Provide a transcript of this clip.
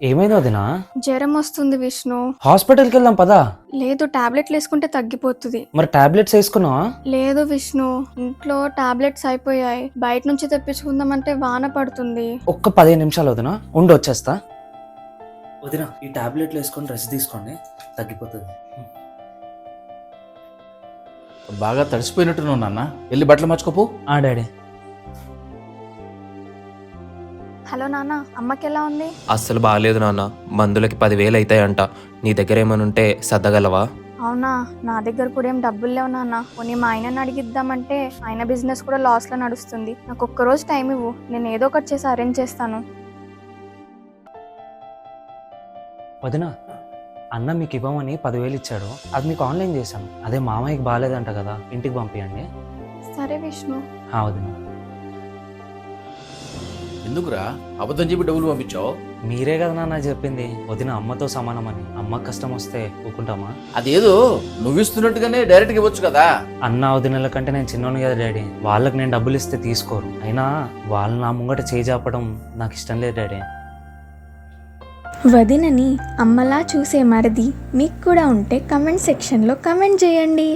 ఏమైంది వదినా? జ్వరం వస్తుంది విష్ణు. హాస్పిటల్కి వెళ్దాం పదా. లేదు, టాబ్లెట్లు వేసుకుంటే తగ్గిపోతుంది. మరి టాబ్లెట్స్ వేసుకున్నావా? లేదు విష్ణు, ఇంట్లో టాబ్లెట్స్ అయిపోయాయి. బయట నుంచి తెప్పించుకుందామంటే వాన పడుతుంది. ఒక్క 15 నిమిషాలు వదినా, ఉండి వచ్చేస్తా. వదినా, ఈ టాబ్లెట్లు వేసుకొని రెస్ట్ తీసుకోండి, తగ్గిపోతుంది. బాగా తడిసిపోయినట్టున్నావు నాన్న, వెళ్ళి బట్టలు మార్చుకోపో. డాడీ. హలో నాన్న, అమ్మకి ఎలా ఉంది? అస్సలు బాగాలేదు నాన్న, మందులకి 10,000 అవుతాయంట. నీ దగ్గర ఏమైనా ఉంటే సర్దగలవా? అవునా, నా దగ్గర కూడా ఏం డబ్బులు లేవు నాన్న. పోనీ మా ఆయనని అడిగిద్దామంటే ఆయన బిజినెస్ కూడా లాస్ లో నడుస్తుంది. నాకు ఒక్కరోజు టైం ఇవ్వు, నేను ఏదో ఒకటి చేసి అరేంజ్ చేస్తాను. వదినా, అన్న మీకు ఇవ్వమని 10,000 ఇచ్చాడు, అది మీకు ఆన్లైన్ చేశాను. అదే మామయ్యకి బాగాలేదంట కదా, ఇంటికి పంపించండి. సరే విష్ణు. వదినా. ఎందుకురా అబద్ధం చెప్పి డబ్బులు పంపించావు? మీరే కదా నాన్న చెప్పింది, వదిన అమ్మతో సమానమని. అమ్మకి కష్టం వస్తే ఊరుకుంటామా? అదేదో నువ్వు ఇస్తున్నట్టుగానే డైరెక్ట్గా ఇవ్వచ్చు కదా. అన్న వదినల కంటే నేను చిన్నోని కదా డాడీ, వాళ్ళకి నేను డబ్బులు ఇస్తే తీసుకోరు. అయినా వాళ్ళు నా ముంగట చేజాపడం నాకు ఇష్టం లేదు డాడీ. వదినని అమ్మలా చూసే మరిది మీకు కూడా ఉంటే కమెంట్ సెక్షన్లో కమెంట్ చేయండి.